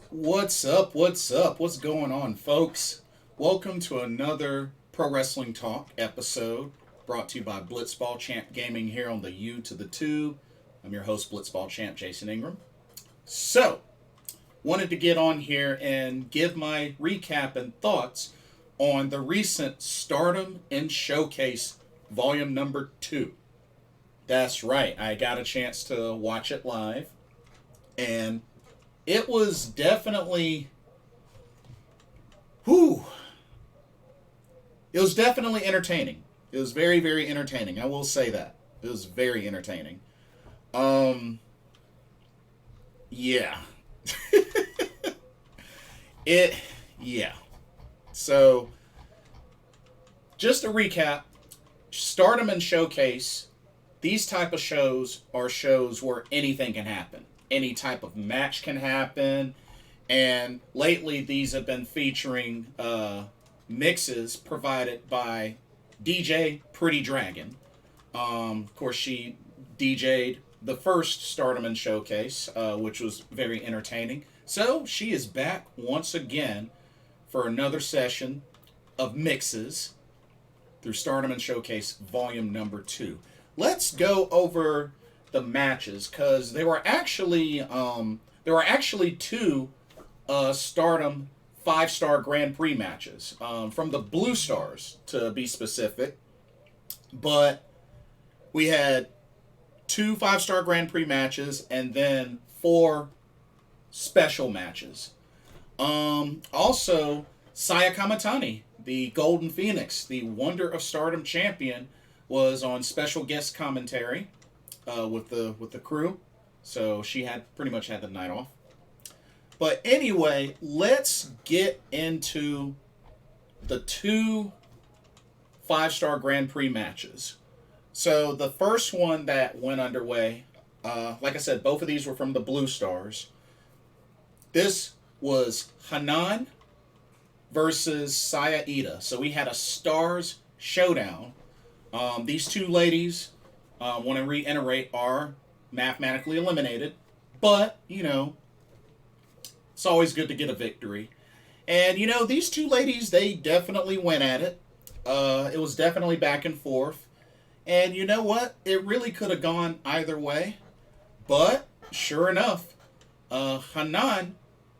What's up? What's up? What's going on, folks? Welcome to another Pro Wrestling Talk episode brought to you by Blitzball Champ Gaming here on the U to the Tube. I'm your host, Blitzball Champ Jason Ingram. So, wanted to get on here and give my recap and thoughts on the recent Stardom In Showcase Volume Number 2. That's right, I got a chance to watch it live, and it was definitely whew, it was definitely entertaining. It was very, very entertaining. I will say that. It was very entertaining. Um yeah. it yeah. So just a recap, Stardom and Showcase, these type of shows are shows where anything can happen. Any type of match can happen. And lately, these have been featuring mixes provided by DJ Pretty Dragon. Of course, she DJ'd the first Stardom and Showcase, which was very entertaining. So she is back once again for another session of mixes through Stardom and Showcase Volume Number 2. Let's go over the matches because there were actually two Stardom 5-star Grand Prix matches from the Blue Stars to be specific, but we had two 5-star Grand Prix matches and then four special matches. Also, Saya Kamatani, the Golden Phoenix, the Wonder of Stardom champion, was on special guest commentary with the crew, so she had pretty much had the night off. But anyway, let's get into the two 5-star Grand Prix matches. So the first one that went underway, like I said, both of these were from the Blue Stars. This was Hanan versus Saya Ida. So we had a Stars showdown. These two ladies, want to reiterate, are mathematically eliminated, but it's always good to get a victory. And these two ladies, they definitely went at it. It was definitely back and forth. And you know what? It really could have gone either way. But sure enough, Hanan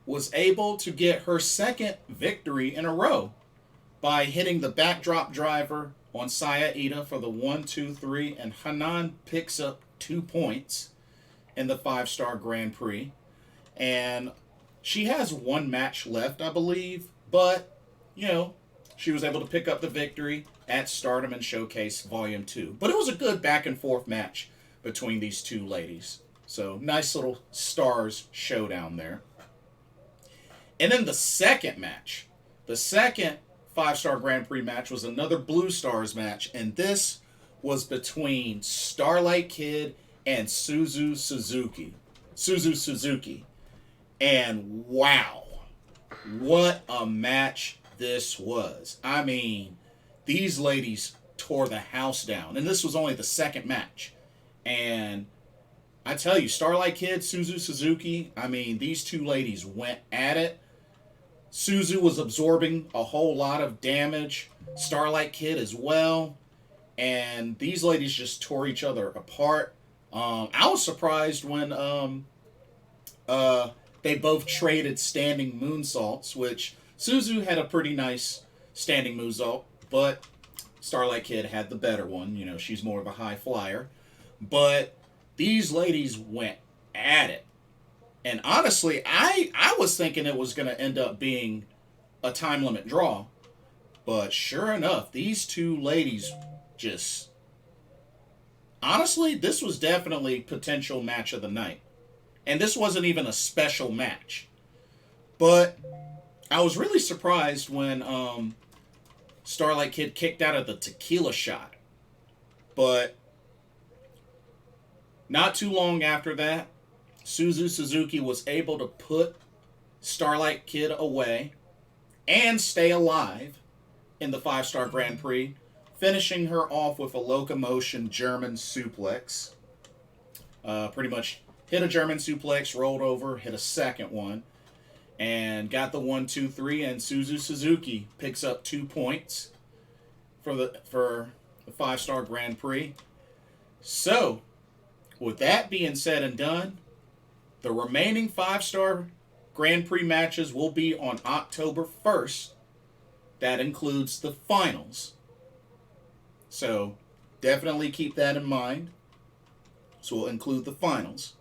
was able to get her second victory in a row by hitting the backdrop driver on Saya Ida for the 1-2-3, and Hanan picks up 2 points in the 5-star Grand Prix. And she has one match left, I believe, but she was able to pick up the victory at Stardom and Showcase Volume 2. But it was a good back and forth match between these two ladies. So nice little Stars showdown there. And then the second match, the second 5-star Grand Prix match, was another Blue Stars match, and this was between Starlight Kid and Suzu Suzuki. And wow, what a match this was. I mean, these ladies tore the house down, and this was only the second match. And I tell you, Starlight Kid, Suzu Suzuki, I mean, these two ladies went at it. Suzu was absorbing a whole lot of damage, Starlight Kid as well, and these ladies just tore each other apart. I was surprised when they both traded standing moonsaults, which Suzu had a pretty nice standing moonsault, but Starlight Kid had the better one. She's more of a high flyer. But these ladies went at it. And honestly, I was thinking it was going to end up being a time limit draw. But sure enough, these two ladies just... Honestly, this was definitely potential match of the night. And this wasn't even a special match. But I was really surprised when Starlight Kid kicked out of the tequila shot. But not too long after that, Suzu Suzuki was able to put Starlight Kid away and stay alive in the 5-star Grand Prix, finishing her off with a locomotion German suplex. Pretty much hit a German suplex, rolled over, hit a second one. and got the 1-2-3, and Suzu Suzuki picks up 2 points for the 5-star Grand Prix. So, with that being said and done, the remaining 5-star Grand Prix matches will be on October 1st. That includes the finals. So, definitely keep that in mind. So, we'll include the finals.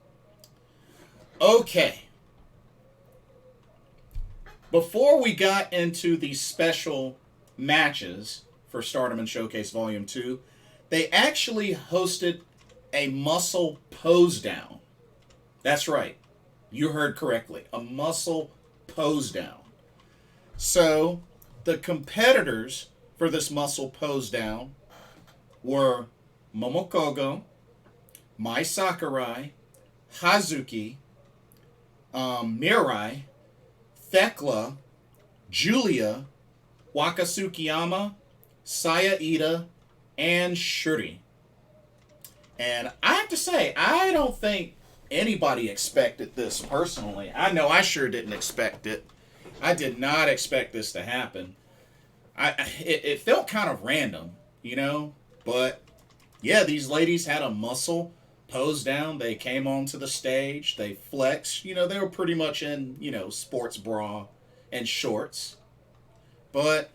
Okay. Before we got into the special matches for Stardom In Showcase Volume 2, they actually hosted a muscle pose down. That's right. You heard correctly. A muscle pose down. So, the competitors for this muscle pose down were Momokogo, Mai Sakurai, Hazuki, Mirai, Thekla, Julia, Waka Tsukiyama, Saya Ida, and Shuri. And I have to say, I don't think anybody expected this personally. I know I sure didn't expect it. I did not expect this to happen. It felt kind of random, But yeah, these ladies had a muscle pose down. They came onto the stage. They flexed. They were pretty much in, sports bra and shorts. But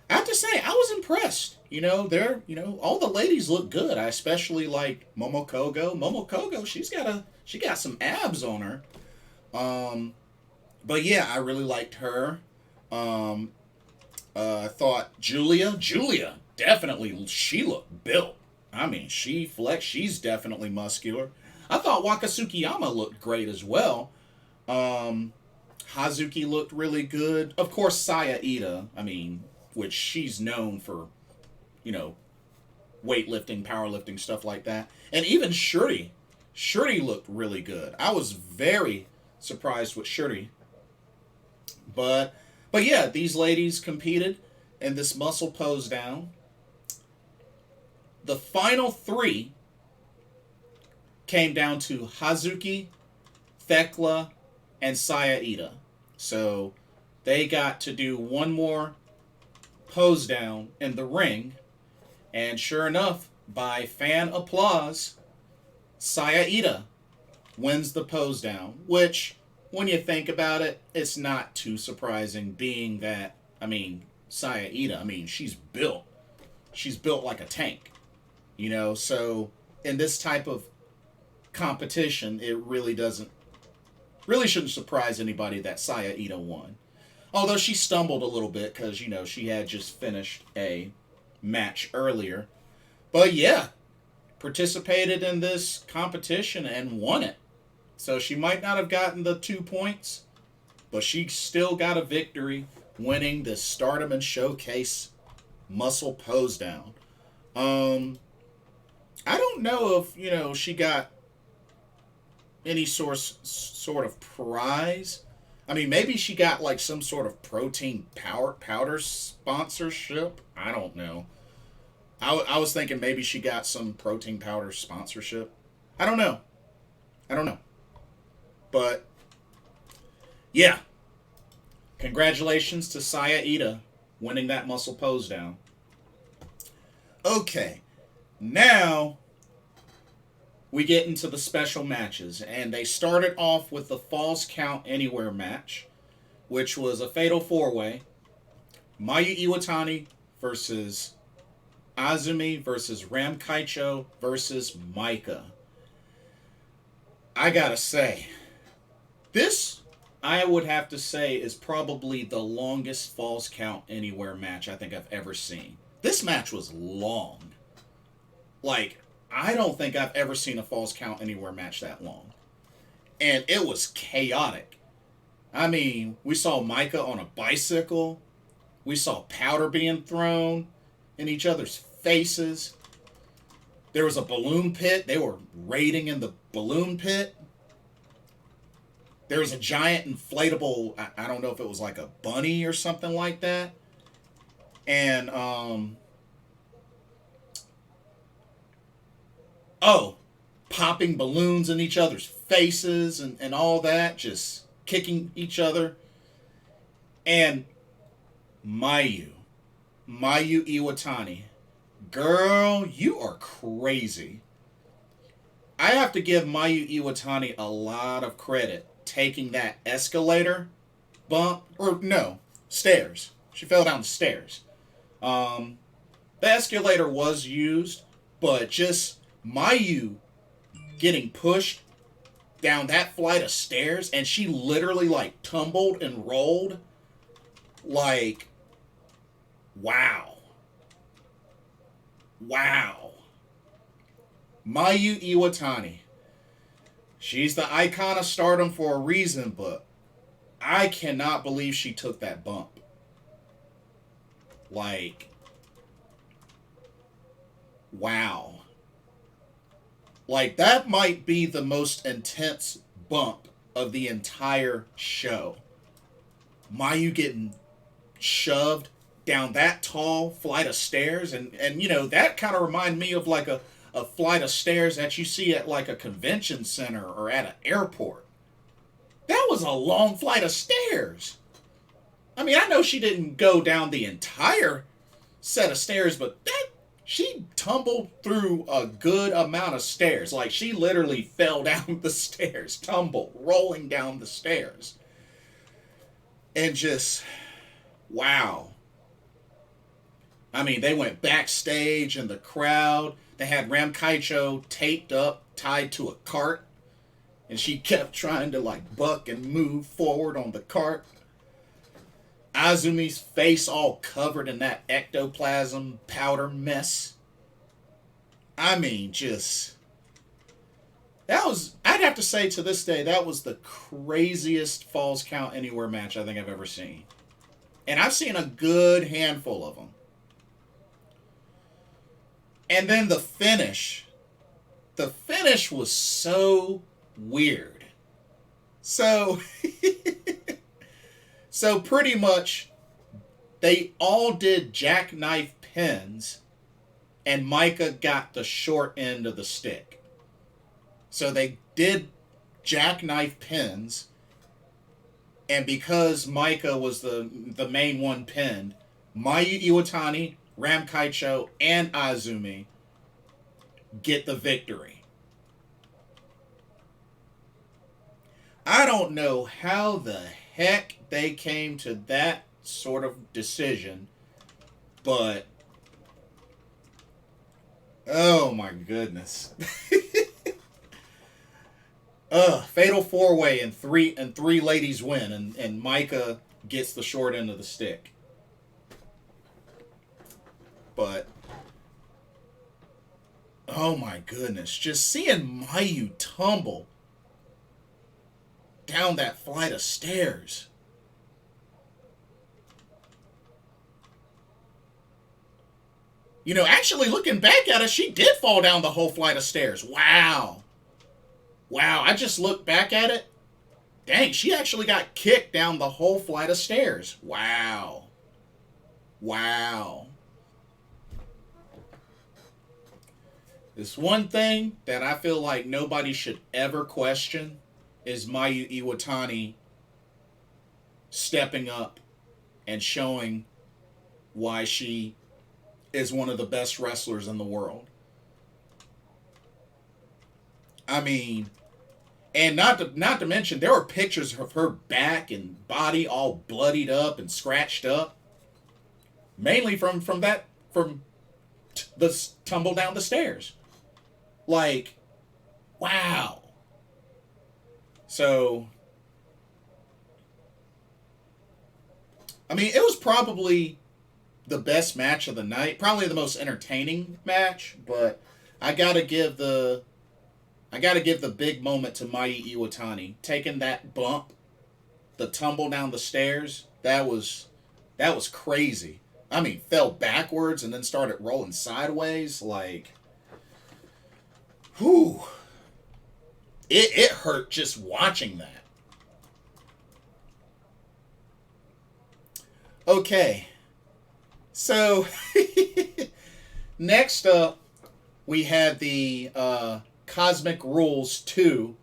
I have to say, I was impressed. All the ladies look good. I especially like Momokogo. Momokogo, she got some abs on her. But yeah, I really liked her. I thought Julia, definitely, she looked built. I mean, she flexed. She's definitely muscular. I thought Waka Tsukiyama looked great as well. Hazuki looked really good. Of course, Saya Ida, which she's known for, weightlifting, powerlifting, stuff like that. And even Shuri. Shuri looked really good. I was very surprised with Shuri. But yeah, these ladies competed in this muscle pose down. The final 3 came down to Hazuki, Thekla, and Saya Ida. So they got to do one more pose down in the ring. And sure enough, by fan applause, Saya Ida wins the pose down. Which, when you think about it, it's not too surprising, being that, Saya Ida, she's built. She's built like a tank. So in this type of competition, it really shouldn't surprise anybody that Saya Ida won. Although she stumbled a little bit because, she had just finished a match earlier. But yeah, participated in this competition and won it. So she might not have gotten the 2 points, but she still got a victory, winning the Stardom In Showcase muscle pose down. I don't know if, she got any sort of prize. Maybe she got like some sort of protein powder sponsorship. I don't know. I was thinking maybe she got some protein powder sponsorship. I don't know. But yeah, congratulations to Saya Ida winning that muscle pose down. Okay, now we get into the special matches, and they started off with the Falls Count Anywhere match, which was a fatal 4-way. Mayu Iwatani versus Azumi versus Ram Kaicho versus Maika. I gotta say, this, I would have to say, is probably the longest Falls Count Anywhere match I think I've ever seen. This match was long. I don't think I've ever seen a Falls Count Anywhere match that long. And it was chaotic. We saw Maika on a bicycle. We saw powder being thrown in each other's faces. There was a balloon pit. They were raiding in the balloon pit. There was a giant inflatable, I don't know if it was like a bunny or something like that. And, popping balloons in each other's faces and all that, just kicking each other. And Mayu, Mayu Iwatani, girl, you are crazy. I have to give Mayu Iwatani a lot of credit taking that escalator bump, or no, stairs. She fell down the stairs. Um, the escalator was used, but just Mayu getting pushed down that flight of stairs, and she literally like tumbled and rolled. Like, wow. Wow. Mayu Iwatani. She's the icon of Stardom for a reason, but I cannot believe she took that bump. Like, wow. Like, that might be the most intense bump of the entire show. Mayu getting shoved down that tall flight of stairs, and you know, that kind of reminded me of like a flight of stairs that you see at like a convention center or at an airport. That was a long flight of stairs. I mean, I know she didn't go down the entire set of stairs, but that she tumbled through a good amount of stairs. Like, she literally fell down the stairs, tumbled, rolling down the stairs. And just, wow. I mean, they went backstage in the crowd. They had Ram Kaicho taped up, tied to a cart. And she kept trying to like buck and move forward on the cart. Azumi's face all covered in that ectoplasm powder mess. I mean, just... that was, I'd have to say to this day, that was the craziest Falls Count Anywhere match I think I've ever seen. And I've seen a good handful of them. And then the finish. The finish was so weird. So... so pretty much, they all did jackknife pins, and Micah got the short end of the stick. So they did jackknife pins, and because Micah was the main one pinned, Mayu Iwatani, Ram Kaicho, and Azumi get the victory. I don't know how the heck they came to that sort of decision, but oh my goodness. Fatal four-way and three ladies win, and Micah gets the short end of the stick. But oh my goodness, just seeing Mayu tumble down that flight of stairs. You know, actually looking back at it, she did fall down the whole flight of stairs. Wow. Wow, I just looked back at it. Dang, she actually got kicked down the whole flight of stairs. Wow. Wow. This one thing that I feel like nobody should ever question is Mayu Iwatani stepping up and showing why she is one of the best wrestlers in the world. I mean, and not to mention, there were pictures of her back and body all bloodied up and scratched up, mainly from the tumble down the stairs. Like, wow. So, I mean, it was probably the best match of the night, probably the most entertaining match, but I gotta give the big moment to Mayu Iwatani. Taking that bump, the tumble down the stairs, that was crazy. I mean, fell backwards and then started rolling sideways, like, whew. It hurt just watching that. Okay. So, next up, we had the Cosmic Rules 2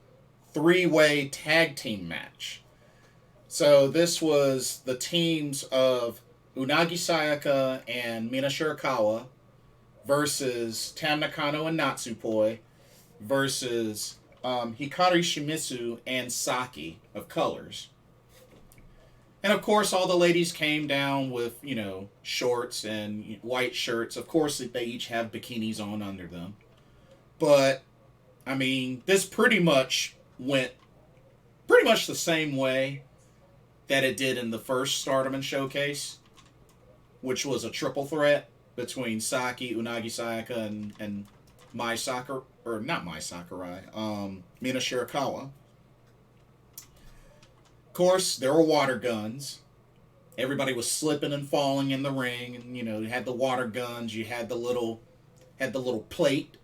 three-way tag team match. So this was the teams of Unagi Sayaka and Mina Shirakawa versus Tam Nakano and Natsupoi versus Hikari Shimizu and Saki of Colors. And of course, all the ladies came down with, shorts and white shirts. Of course, they each have bikinis on under them. But, I mean, this pretty much went pretty much the same way that it did in the first Stardom and Showcase, which was a triple threat between Saki, Unagi Sayaka, and Mai Sakurai, or not Mai Sakurai, Mina Shirakawa. Of course, there were water guns. Everybody was slipping and falling in the ring, and you had the water guns. You had the little plate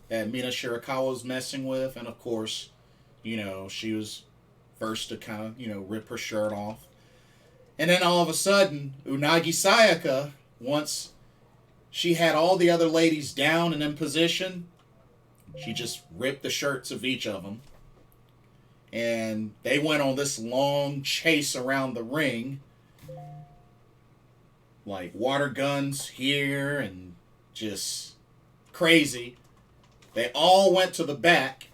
that Mina Shirakawa was messing with, and of course, she was first to kind of rip her shirt off, and then all of a sudden, Unagi Sayaka, once she had all the other ladies down and in position, she just ripped the shirts of each of them. And they went on this long chase around the ring. Like water guns here and just crazy. They all went to the back.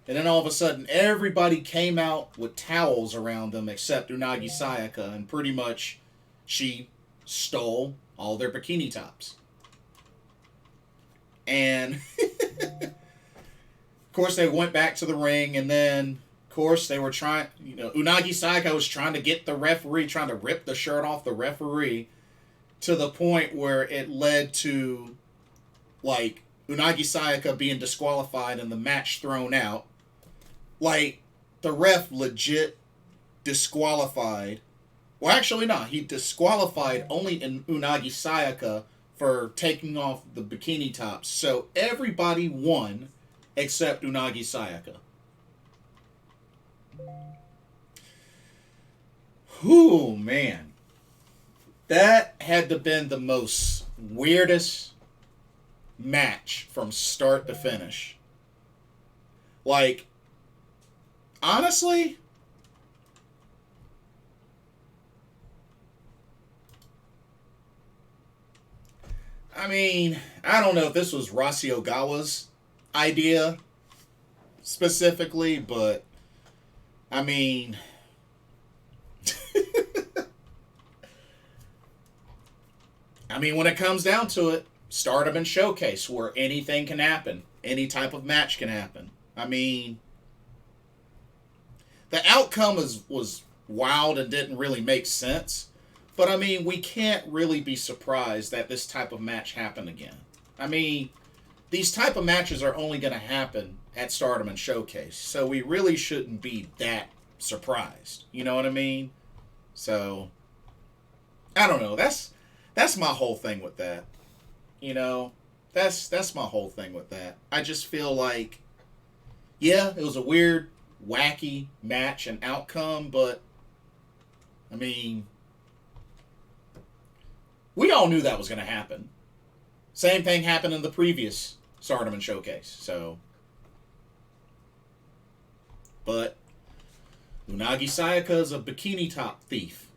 And then all of a sudden, everybody came out with towels around them except Unagi Sayaka. And pretty much she stole all their bikini tops. And of course, they went back to the ring, and then of course they were trying. Unagi Sayaka was trying to get the referee, trying to rip the shirt off the referee, to the point where it led to like Unagi Sayaka being disqualified and the match thrown out. Like the ref legit disqualified. Well, actually, not. He disqualified only in Unagi Sayaka for taking off the bikini tops. So everybody won except Unagi Sayaka. Whew, man. That had to have been the most weirdest match from start to finish. Like, honestly, I mean, I don't know if this was Rossi Ogawa's idea specifically, but I mean, when it comes down to it, Stardom and Showcase, where anything can happen, any type of match can happen. I mean, the outcome was wild and didn't really make sense. But, I mean, we can't really be surprised that this type of match happened again. I mean, these type of matches are only going to happen at Stardom and Showcase. So we really shouldn't be that surprised. You know what I mean? So, I don't know. That's my whole thing with that. That's my whole thing with that. I just feel like, yeah, it was a weird, wacky match and outcome, but, I mean, we all knew that was going to happen. Same thing happened in the previous Stardom and Showcase. So, but Unagi Sayaka is a bikini top thief.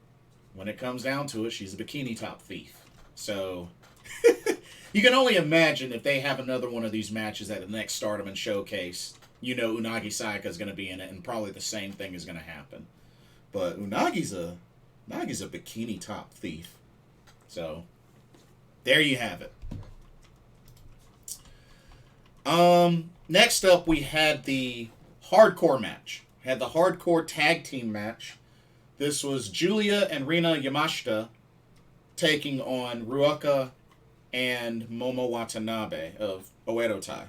When it comes down to it, she's a bikini top thief. So, you can only imagine if they have another one of these matches at the next Stardom and Showcase, Unagi Sayaka is going to be in it, and probably the same thing is going to happen. But Unagi's a bikini top thief. So, there you have it. Next up, we had the hardcore match. Had the hardcore tag team match. This was Julia and Rina Yamashita taking on Ruaka and Momo Watanabe of Oedo Tai.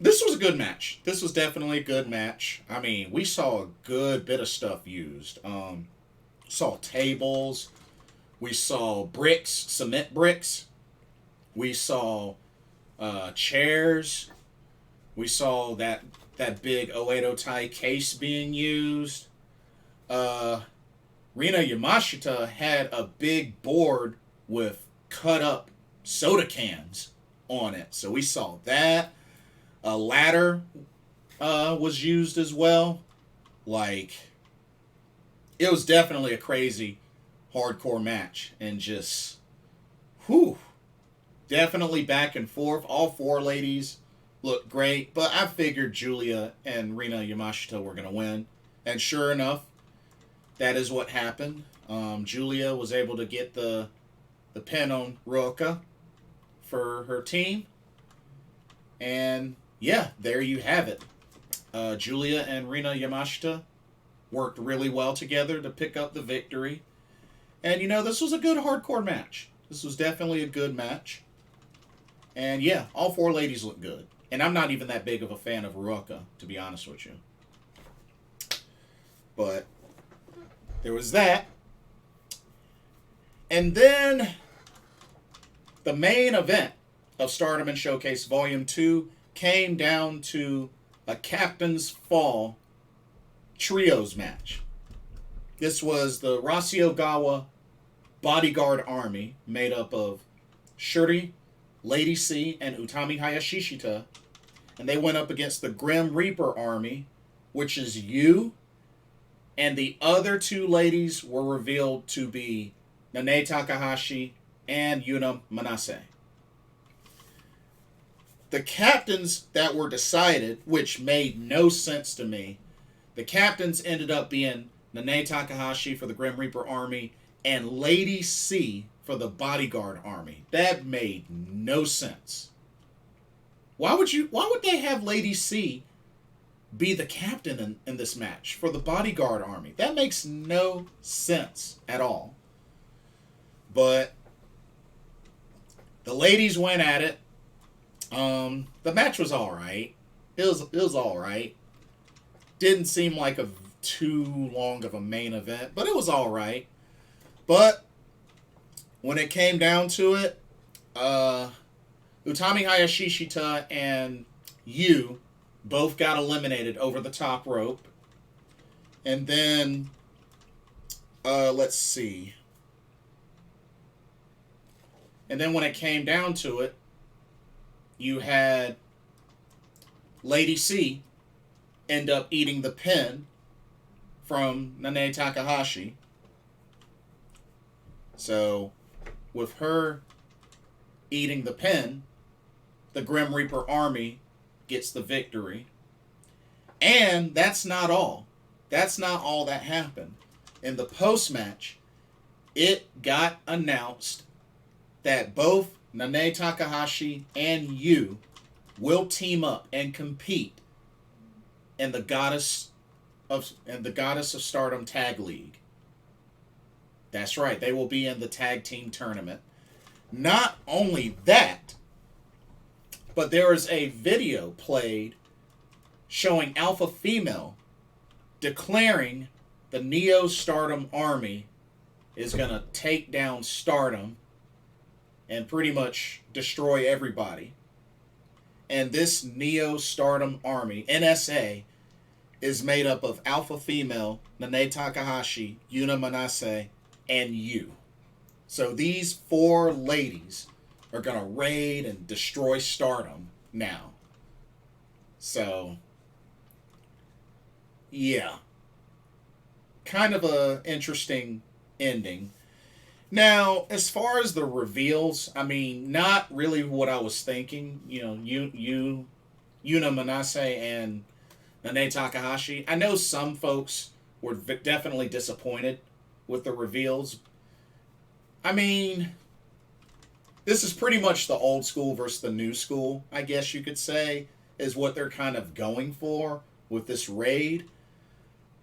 This was a good match. This was definitely a good match. I mean, we saw a good bit of stuff used. Saw tables. We saw bricks, cement bricks. We saw chairs. We saw that big Oedo Tai case being used. Rina Yamashita had a big board with cut up soda cans on it. So we saw that. A ladder was used as well. Like, it was definitely a crazy hardcore match, and just whew, definitely back and forth. All four ladies looked great, but I figured Julia and Rina Yamashita were going to win, and sure enough, that is what happened. Julia was able to get the pin on Ruoka for her team, and yeah, there you have it. Julia and Rina Yamashita worked really well together to pick up the victory. And, this was a good hardcore match. This was definitely a good match. And, yeah, all four ladies look good. And I'm not even that big of a fan of Ruoka, to be honest with you. But there was that. And then the main event of Stardom In Showcase Volume 2 came down to a Captain's Fall trios match. This was the Rasiogawa Bodyguard Army, made up of Shuri, Lady C, and Utami Hayashishita. And they went up against the Grim Reaper Army, which is you. And the other two ladies were revealed to be Nanae Takahashi and Yuna Manase. The captains that were decided, which made no sense to me, the captains ended up being Nanae Takahashi for the Grim Reaper Army and Lady C for the Bodyguard Army. That made no sense. Why would they have Lady C be the captain in this match for the Bodyguard Army? That makes no sense at all. But the ladies went at it. The match was alright. It was alright. Didn't seem like too long of a main event, but it was alright. But when it came down to it, Utami Hayashishita and Yu both got eliminated over the top rope. And then, let's see. And then when it came down to it, you had Lady C end up eating the pin from Nanae Takahashi. So, with her eating the pin, the Grim Reaper Army gets the victory. And that's not all. That's not all that happened. In the post-match, it got announced that both Nanae Takahashi and Yu will team up and compete in the Goddess of Stardom Tag League. That's right, they will be in the tag team tournament. Not only that, but there is a video played showing Alpha Female declaring the Neo Stardom Army is going to take down Stardom and pretty much destroy everybody. And this Neo Stardom Army, NSA, is made up of Alpha Female, Nanae Takahashi, Yuna Manase, and Yu. So these four ladies are going to raid and destroy Stardom now. So, yeah. Kind of a interesting ending. Now, as far as the reveals, I mean, not really what I was thinking. Yuna Manase and Nanae Takahashi. I know some folks were definitely disappointed with the reveals. I mean, this is pretty much the old school versus the new school, I guess you could say, is what they're kind of going for with this raid.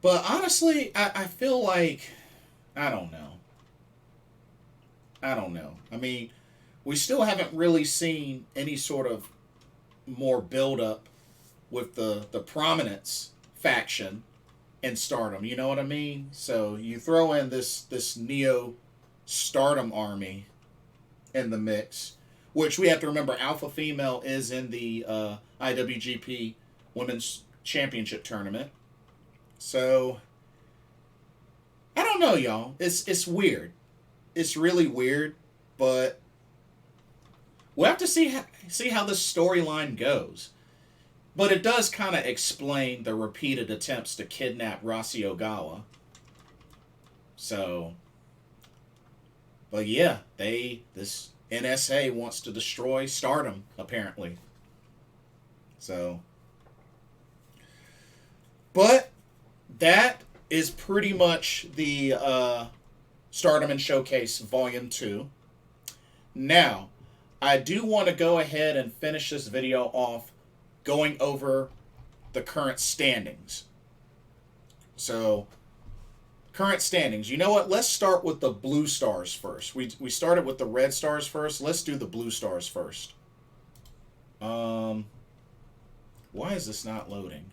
But honestly, I feel like, I don't know. I mean, we still haven't really seen any sort of more build-up with the Prominence faction in Stardom. You know what I mean? So you throw in this Neo Stardom Army in the mix, which we have to remember Alpha Female is in the IWGP Women's Championship Tournament. So, I don't know, y'all. It's weird. It's really weird, but we'll have to see how this storyline goes. But it does kind of explain the repeated attempts to kidnap Rasiogawa. So, but yeah, this NSA wants to destroy Stardom apparently. So, but that is pretty much the Stardom In Showcase Volume 2. Now, I do want to go ahead and finish this video off going over the current standings. So, current standings. You know what? Let's start with the Blue Stars first. We started with the Red Stars first. Let's do the Blue Stars first. Why is this not loading?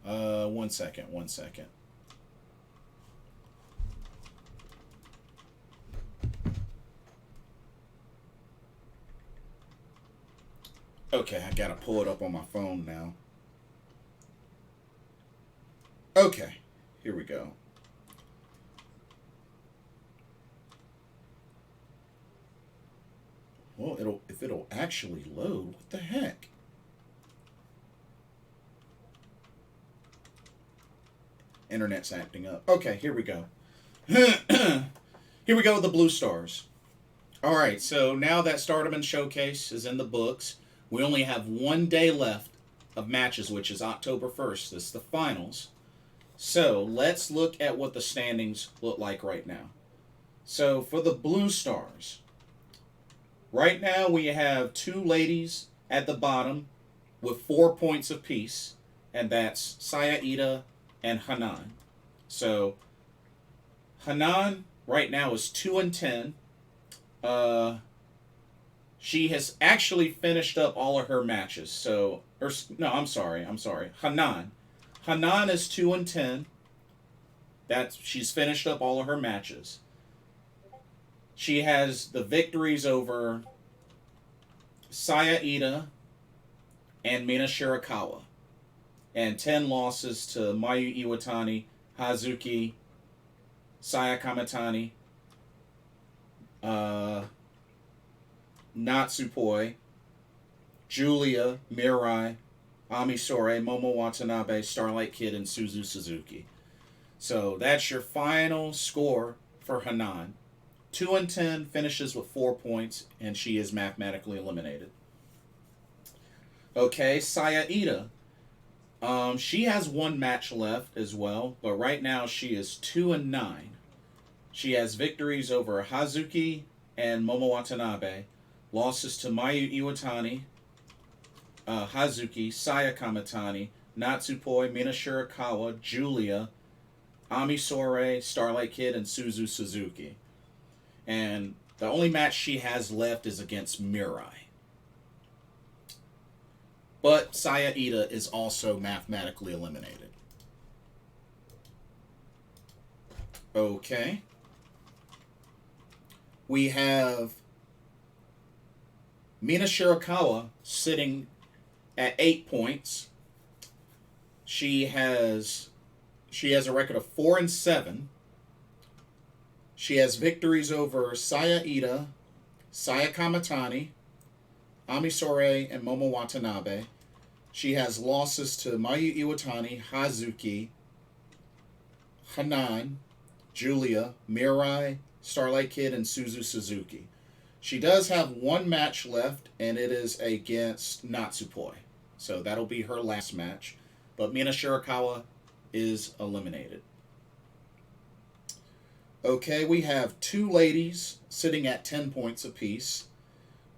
One second. Okay, I gotta pull it up on my phone now. Okay, here we go. Well, if it'll actually load, what the heck? Internet's acting up. Okay, here we go. Here we go with the Blue Stars. All right, so now that Stardom In Showcase is in the books, we only have 1 day left of matches, which is October 1st. This is the finals. So let's look at what the standings look like right now. So for the Blue Stars, right now we have 2 ladies at the bottom with 4 points apiece, and that's Saya Ida and Hanan. So Hanan right now is 2-10. She has actually finished up all of her matches. So, I'm sorry. Hanan is 2-10. She's finished up all of her matches. She has the victories over Saya Ida and Mina Shirakawa, and 10 losses to Mayu Iwatani, Hazuki, Saya Kamitani, Natsupoi, Julia, Mirai, Ami Sore, Momo Watanabe, Starlight Kid, and Suzu Suzuki. So that's your final score for Hanan. 2-10, finishes with 4 points, and she is mathematically eliminated. Okay, Saya Ida. She has 1 match left as well, but right now she is 2-9. She has victories over Hazuki and Momo Watanabe, losses to Mayu Iwatani, Hazuki, Saya Kamitani, Natsupoi, Mina Shirakawa, Julia, Ami Sore, Starlight Kid, and Suzu Suzuki. And the only match she has left is against Mirai. But Saya Ida is also mathematically eliminated. Okay. We have Mina Shirakawa sitting at 8 points. She has a record of 4-7. She has victories over Saya Ida, Saya Kamitani, Ami Sore, and Momo Watanabe. She has losses to Mayu Iwatani, Hazuki, Hanan, Julia, Mirai, Starlight Kid, and Suzu Suzuki. She does have 1 match left, and it is against Natsupoi. So that'll be her last match. But Mina Shirakawa is eliminated. Okay, we have 2 ladies sitting at 10 points apiece,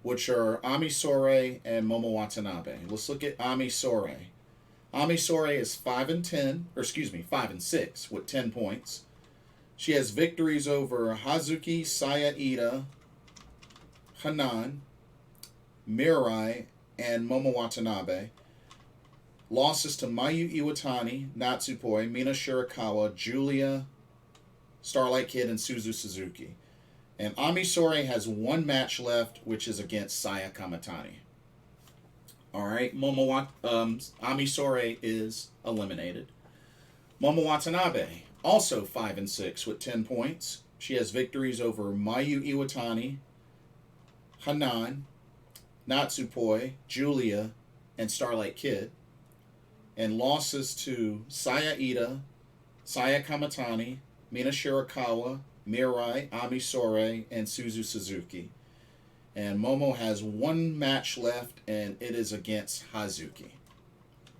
which are Ami Sore and Momo Watanabe. Let's look at Ami Sore. Ami Sore is 5-6 with 10 points. She has victories over Hazuki, Saya Ida, Hanan, Mirai, and Momo Watanabe. Losses to Mayu Iwatani, Natsupoi, Mina Shirakawa, Julia, Starlight Kid, and Suzu Suzuki. And Ami Sore has 1 match left, which is against Saya Kamitani. Alright, Ami Sore is eliminated. Momo Watanabe, also 5-6 with 10 points. She has victories over Mayu Iwatani, Hanan, Natsupoi, Julia, and Starlight Kid. And losses to Saya Ida, Saya Kamatani, Mina Shirakawa, Mirai, Ami Sourei, and Suzu Suzuki. And Momo has one match left, and it is against Hazuki.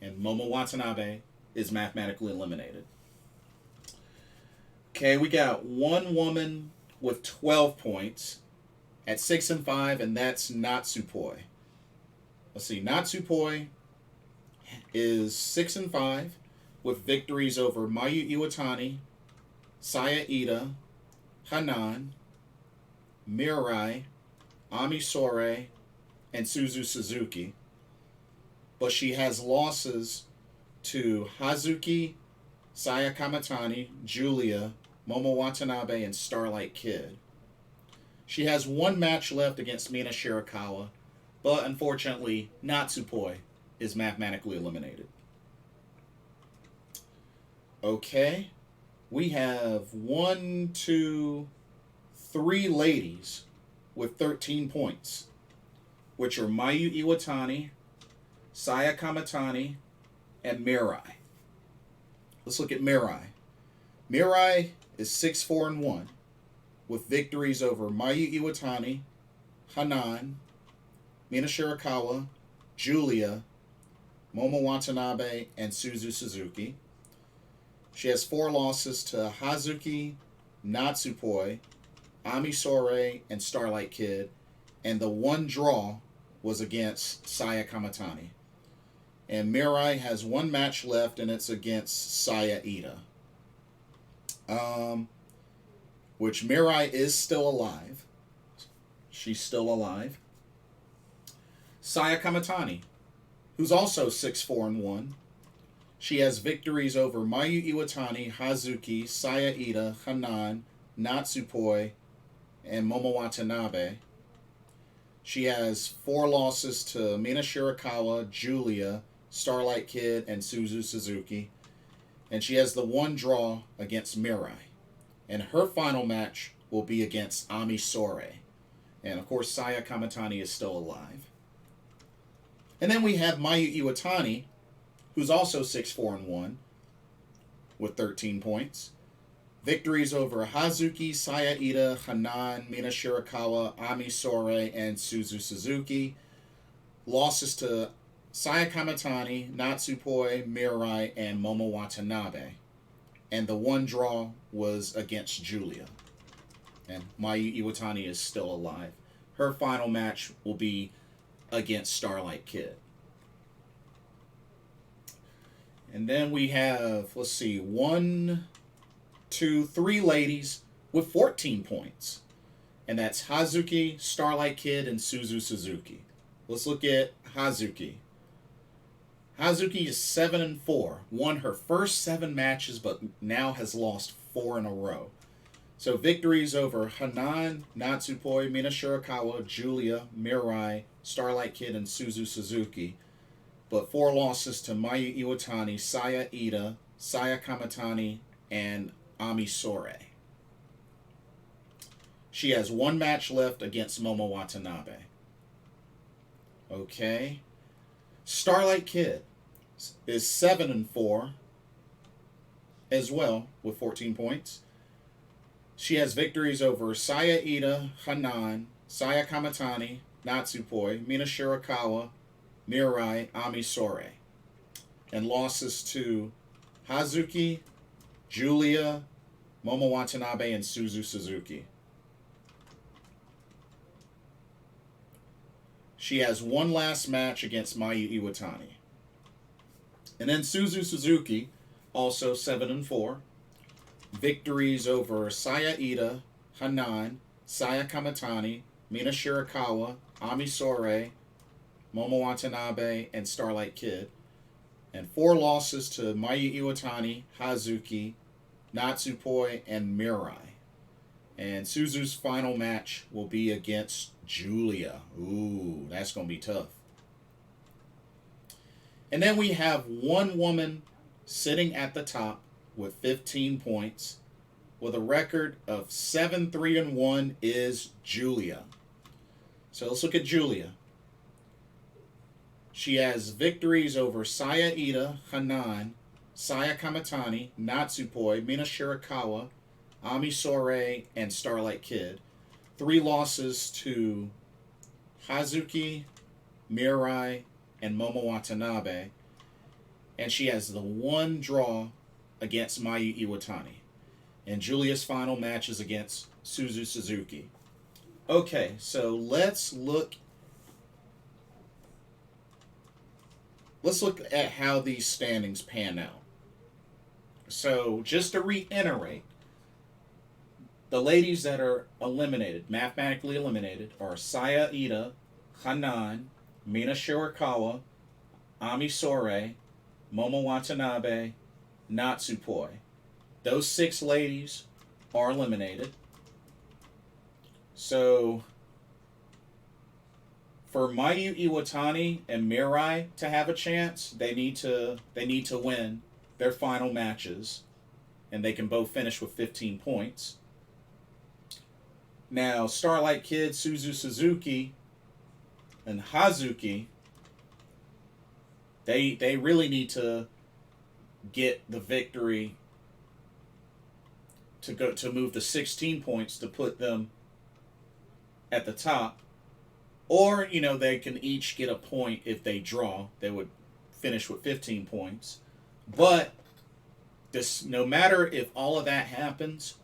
And Momo Watanabe is mathematically eliminated. Okay, we got one woman with 12 points at 6-5, and that's Natsupoi. Let's see, Natsupoi is 6-5 with victories over Mayu Iwatani, Saya Ida, Hanan, Mirai, Ami Sourei, and Suzu Suzuki. But she has losses to Hazuki, Saya Kamatani, Julia, Momo Watanabe, and Starlight Kid. She has one match left against Mina Shirakawa, but unfortunately, Natsupoi is mathematically eliminated. Okay, we have 1, 2, 3 ladies with 13 points, which are Mayu Iwatani, Saya Kamatani, and Mirai. Let's look at Mirai. Mirai is 6-4-1 with victories over Mayu Iwatani, Hanan, Mina Shirakawa, Julia, Momo Watanabe, and Suzu Suzuki. She has 4 losses to Hazuki, Natsupoi, Ami Sourei, and Starlight Kid, and the one draw was against Saya Kamatani. And Mirai has one match left, and it's against Saya Ida. Which Mirai is still alive. She's still alive. Saya Kamatani, who's also 6-4-1. She has victories over Mayu Iwatani, Hazuki, Saya Ida, Hanan, Natsupoi, and Momo Watanabe. She has 4 losses to Mina Shirakawa, Julia, Starlight Kid, and Suzu Suzuki. And she has the one draw against Mirai. And her final match will be against Ami Sourei. And of course, Saya Kamatani is still alive. And then we have Mayu Iwatani, who's also 6-4-1 with 13 points. Victories over Hazuki, Saya Ida, Hanan, Mina Shirakawa, Ami Sourei, and Suzu Suzuki. Losses to Saya Kamatani, Natsupoi, Mirai, and Momo Watanabe. And the one draw was against Julia. And Mayu Iwatani is still alive. Her final match will be against Starlight Kid. And then we have, let's see, 1, 2, 3 ladies with 14 points. And that's Hazuki, Starlight Kid, and Suzu Suzuki. Let's look at Hazuki. Hazuki is 7-4. Won her first 7 matches, but now has lost 4 in a row. So victories over Hanan, Natsupoi, Mina Shirakawa, Julia, Mirai, Starlight Kid, and Suzu Suzuki. But 4 losses to Mayu Iwatani, Saya Ida, Saya Kamatani, and Ami Sourei. She has 1 match left against Momo Watanabe. Okay. Starlight Kid is 7-4 as well with 14 points. She has victories over Saya Ida, Hanan, Saya Kamatani, Natsupoi, Mina Shirakawa, Mirai, Ami Sourei. And losses to Hazuki, Julia, Momo Watanabe, and Suzu Suzuki. She has 1 last match against Mayu Iwatani. And then Suzu Suzuki, also 7-4. Victories over Saya Ida, Hanan, Saya Kamatani, Mina Shirakawa, Ami Sourei, Momo Watanabe, and Starlight Kid. And 4 losses to Mayu Iwatani, Hazuki, Natsupoi, and Mirai. And Suzu's final match will be against Julia. Ooh, that's going to be tough. And then we have one woman sitting at the top with 15 points with a record of 7-3-1 is Julia. So let's look at Julia. She has victories over Saya Ida, Hanan, Saya Kamatani, Natsupoi, Mina Shirakawa, Ami Sourei, and Starlight Kid. 3 losses to Hazuki, Mirai, and Momo Watanabe. And she has the 1 draw against Mayu Iwatani. And Julia's final match is against Suzu Suzuki. Okay, so let's look at how these standings pan out. So, just to reiterate, the ladies that are eliminated, mathematically eliminated, are Saya Ida, Hanan, Mina Shirakawa, Ami Sourei, Momo Watanabe, Natsupoi. Those 6 ladies are eliminated. So, for Mayu Iwatani and Mirai to have a chance, they need to win their final matches, and they can both finish with 15 points. Now, Starlight Kid, Suzu Suzuki, and Hazuki, they really need to get the victory to move the 16 points to put them at the top. Or, they can each get a point if they draw. They would finish with 15 points. But no matter if all of that happens,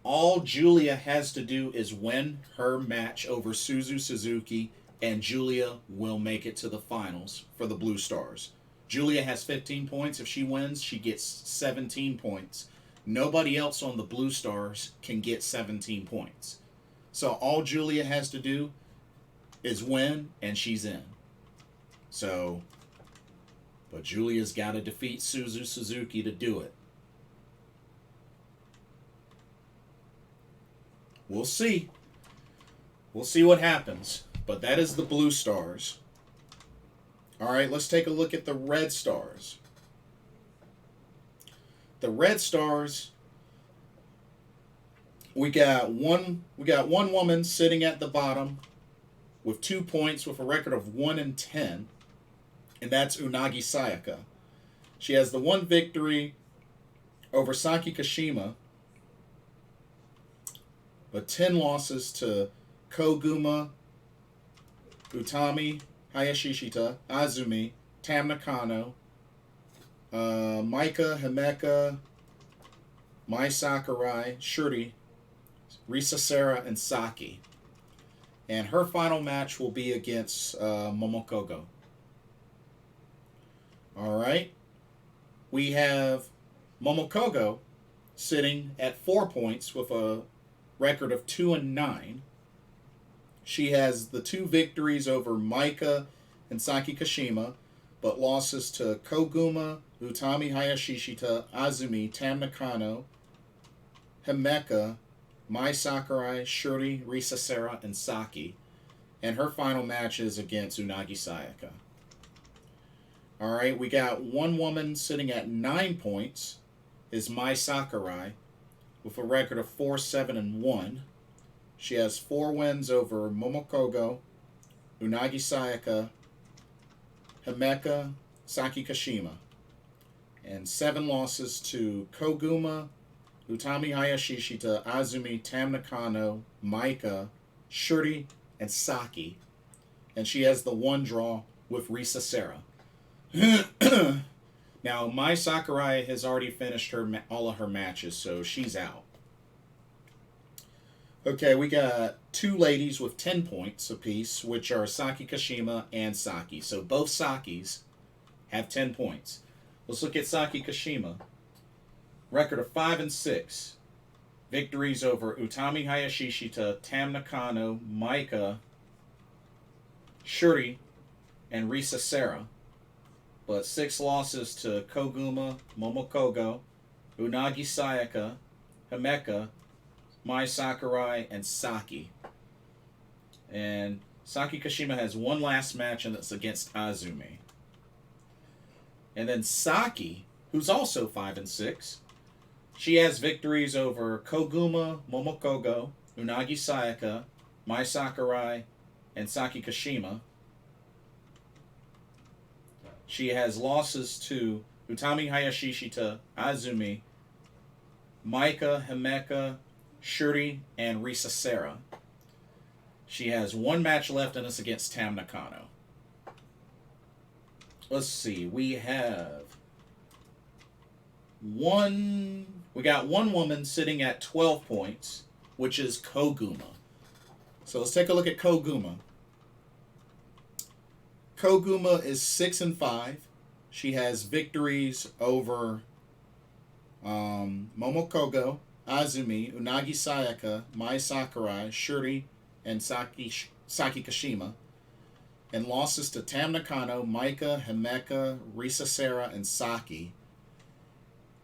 all Julia has to do is win her match over Suzu Suzuki, and Julia will make it to the finals for the Blue Stars. Julia has 15 points. If she wins, she gets 17 points. Nobody else on the Blue Stars can get 17 points. So all Julia has to do is win, and she's in. So, but Julia's got to defeat Suzu Suzuki to do it. We'll see. We'll see what happens. But that is the Blue Stars. All right, let's take a look at the Red Stars. The Red Stars, we got one woman sitting at the bottom with 2 points with a record of 1-10, and that's Unagi Sayaka. She has the 1 victory over Saki Kashima, but 10 losses to Koguma, Utami, Hayashishita, Azumi, Tam Nakano, Maika, Himeka, Mai Sakurai, Shuri, Risa Sera, and Saki. And her final match will be against Momokogo. Alright. We have Momokogo sitting at 4 points with a record of 2-9. She has the 2 victories over Maika and Saki Kashima, but losses to Koguma, Utami Hayashishita, Azumi, Tam Nakano, Himeka, Mai Sakurai, Shuri, Risa Sera, and Saki. And her final match is against Unagi Sayaka. Alright, we got one woman sitting at 9 points, is Mai Sakurai, with a record of 4-7-1. She has 4 wins over Momokogo, Unagi Sayaka, Himeka, Saki Kashima, and 7 losses to Koguma, Utami Hayashishita, Azumi, Tam Nakano, Maika, Shuri, and Saki. And she has the 1 draw with Risa Sera. Now, Mai Sakurai has already finished all of her matches, so she's out. Okay, we got 2 ladies with 10 points apiece, which are Saki Kashima and Saki. So both Sakis have 10 points. Let's look at Saki Kashima. Record of 5-6. Victories over Utami Hayashishita, Tam Nakano, Maika, Shuri, and Risa Sera. But 6 losses to Koguma, Momokogo, Unagi Sayaka, Himeka, Mai Sakurai, and Saki. And Saki Kashima has 1 last match, and it's against Azumi. And then Saki, who's also 5-6, she has victories over Koguma, Momokogo, Unagi Sayaka, Mai Sakurai, and Saki Kashima. She has losses to Utami Hayashishita, Azumi, Maika, Himeka, Shuri, and Risa Sera. She has one match left, and it's against Tam Nakano. Let's see. We have one. We got one woman sitting at 12 points, which is Koguma. So let's take a look at Koguma. Koguma is 6-5. She has victories over Momokogo, Azumi, Unagi Sayaka, Mai Sakurai, Shuri, and Saki Kashima, and losses to Tam Nakano, Maika, Himeka, Risa Sera, and Saki.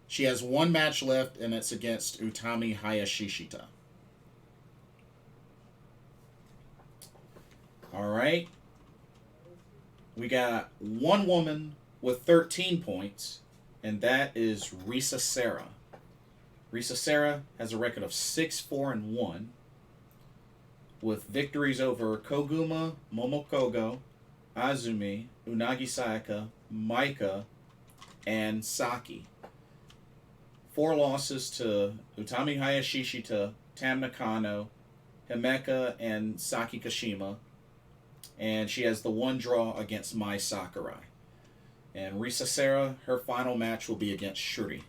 She has one match left, and it's against Utami Hayashishita. All right. We got one woman with 13 points, and that is Risa Sera. Risa Sera has a record of 6-4-1, with victories over Koguma, Momokogo, Azumi, Unagi Sayaka, Maika, and Saki. 4 losses to Utami Hayashishita, Tam Nakano, Himeka, and Saki Kashima. And she has the one draw against Mai Sakurai. And Risa Sera, her final match will be against Shuri.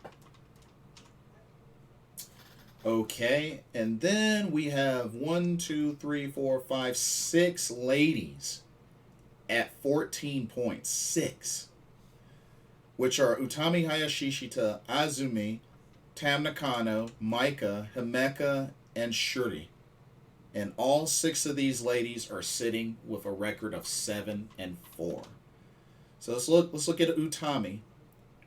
Okay, and then we have 6 ladies at 14 points. 6. Which are Utami Hayashishita, Azumi, Tam Nakano, Maika, Himeka, and Shuri. And all 6 of these ladies are sitting with a record of 7-4. So let's look at Utami.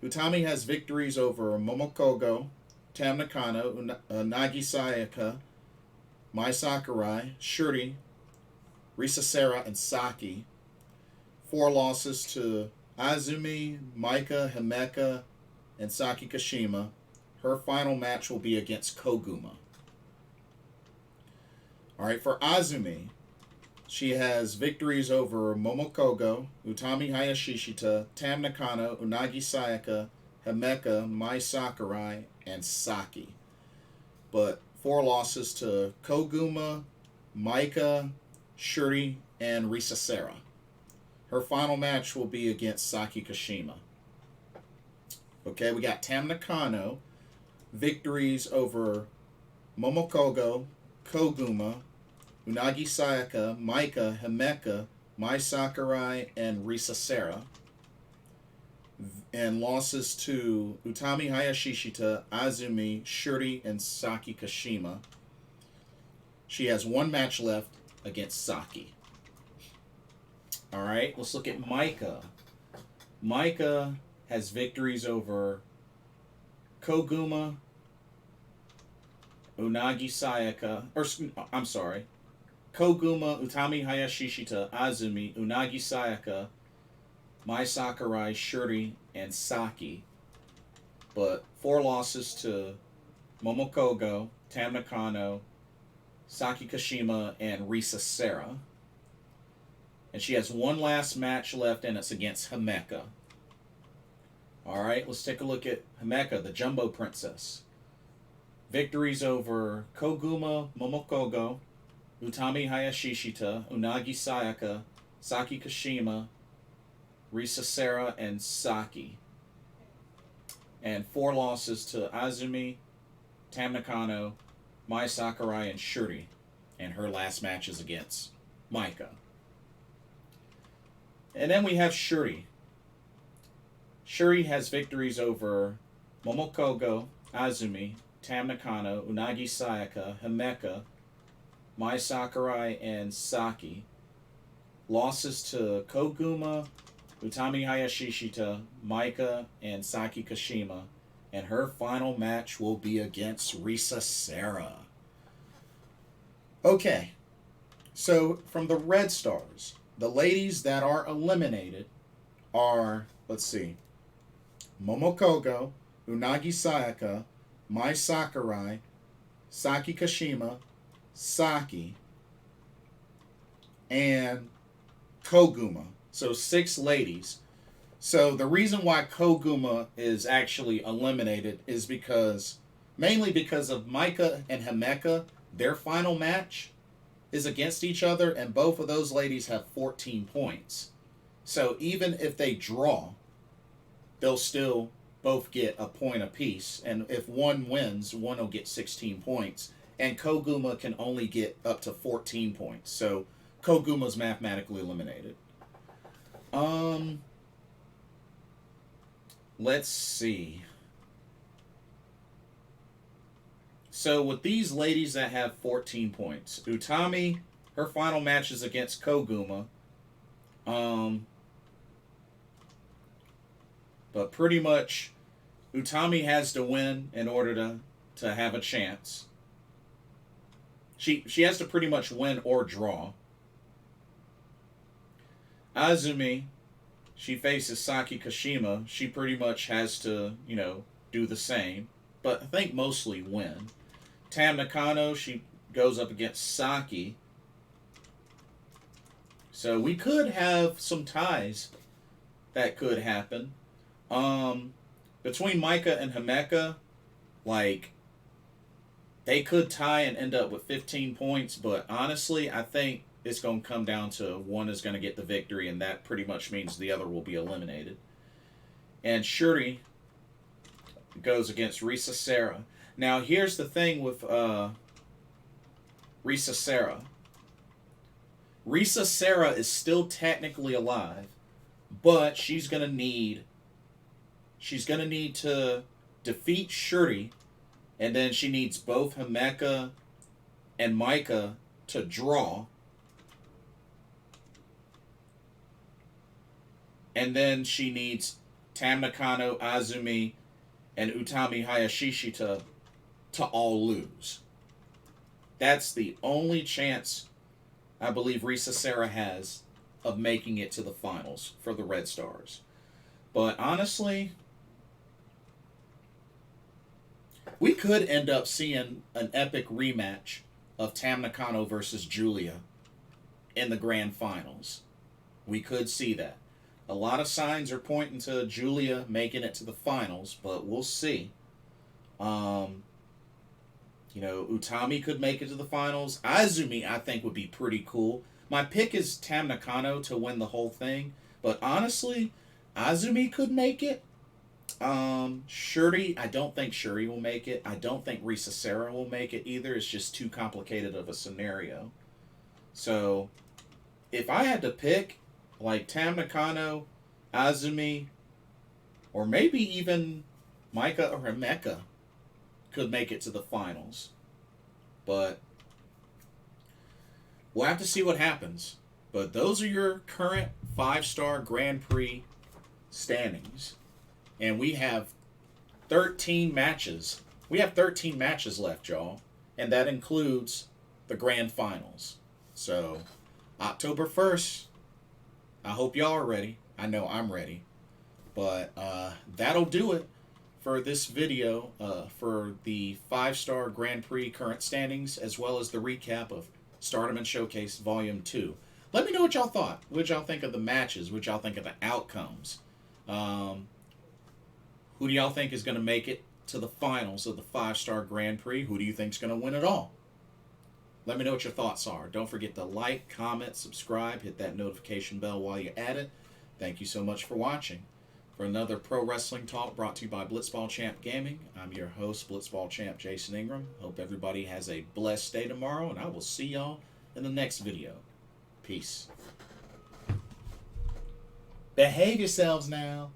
Utami has victories over Momokogo, Tam Nakano, Unagi Sayaka, Mai Sakurai, Shuri, Risa Sera, and Saki. 4 losses to Azumi, Maika, Himeka, and Saki Kashima. Her final match will be against Koguma. Alright, for Azumi, she has victories over Momokogo, Utami Hayashishita, Tam Nakano, Unagi Sayaka, Himeka, Mai Sakurai, and Saki. But 4 losses to Koguma, Maika, Shuri, and Risa Sera. Her final match will be against Saki Kashima. Okay, we got Tam Nakano, victories over Momokogo, Koguma, Unagi Sayaka, Maika, Himeka, Mai Sakurai, and Risa Sera. And losses to Utami Hayashishita, Azumi, Shuri, and Saki Kashima. She has one match left against Saki. Alright, let's look at Maika. Maika has victories over Koguma, Unagi Sayaka, Koguma, Utami Hayashishita, Azumi, Unagi Sayaka, Mai Sakurai, Shuri, and Saki. But 4 losses to Momokogo, Tam Nakano, Saki Kashima, and Risa Sera. And she has one last match left, and it's against Himeka. Alright, let's take a look at Himeka, the Jumbo Princess. Victories over Koguma, Momokogo, Utami Hayashishita, Unagi Sayaka, Saki Kashima, Risa Sera, and Saki. And 4 losses to Azumi, Tam Nakano, Mai Sakurai, and Shuri. And her last match is against Maika. And then we have Shuri. Shuri has victories over Momokogo, Azumi, Tam Nakano, Unagi Sayaka, Himeka, Mai Sakurai, and Saki. Losses to Koguma, Utami Hayashishita, Maika, and Saki Kashima. And her final match will be against Risa Sera. Okay, so from the Red Stars, the ladies that are eliminated are, let's see, Momokogo, Unagi Sayaka, Mai Sakurai, Saki Kashima, Saki, and Koguma. So 6 ladies. So the reason why Koguma is actually eliminated is mainly because of Micah and Himeka. Their final match is against each other, and both of those ladies have 14 points. So even if they draw, they'll still both get a point apiece. And if one wins, one will get 16 points. And Koguma can only get up to 14 points. So Koguma's mathematically eliminated. Let's see. So with these ladies that have 14 points, Utami, her final match is against Koguma. But pretty much Utami has to win in order to have a chance. She has to pretty much win or draw. Azumi, she faces Saki Kashima. She pretty much has to, do the same. But I think mostly win. Tam Nakano, she goes up against Saki. So we could have some ties that could happen. Between Micah and Himeka, they could tie and end up with 15 points, but honestly, I think it's going to come down to one is going to get the victory, and that pretty much means the other will be eliminated. And Shuri goes against Risa Sera. Now, here's the thing with Risa Sera. Risa Sera is still technically alive, but she's going to need to defeat Shuri, and then she needs both Himeka and Micah to draw. And then she needs Tam Nakano, Azumi, and Utami Hayashishi to all lose. That's the only chance I believe Risa Sera has of making it to the finals for the Red Stars. But honestly, we could end up seeing an epic rematch of Tam Nakano versus Julia in the grand finals. We could see that. A lot of signs are pointing to Julia making it to the finals, but we'll see. Utami could make it to the finals. Azumi, I think, would be pretty cool. My pick is Tam Nakano to win the whole thing, but honestly, Azumi could make it. Shuri, I don't think Shuri will make it. I don't think Risa Sera will make it either. It's just too complicated of a scenario. So, if I had to pick, Tam Nakano, Azumi, or maybe even Micah or Himeka could make it to the finals. But we'll have to see what happens. But those are your current 5-star Grand Prix standings. And we have 13 matches. We have 13 matches left, y'all. And that includes the grand finals. So, October 1st, I hope y'all are ready. I know I'm ready. But that'll do it for this video for the 5-star Grand Prix current standings, as well as the recap of Stardom In Showcase Volume 2. Let me know what y'all thought. What y'all think of the matches? What y'all think of the outcomes? Who do y'all think is going to make it to the finals of the 5-star Grand Prix? Who do you think is going to win it all? Let me know what your thoughts are. Don't forget to like, comment, subscribe, hit that notification bell while you're at it. Thank you so much for watching. For another Pro Wrestling Talk brought to you by Blitzball Champ Gaming, I'm your host, Blitzball Champ Jason Ingram. Hope everybody has a blessed day tomorrow, and I will see y'all in the next video. Peace. Behave yourselves now.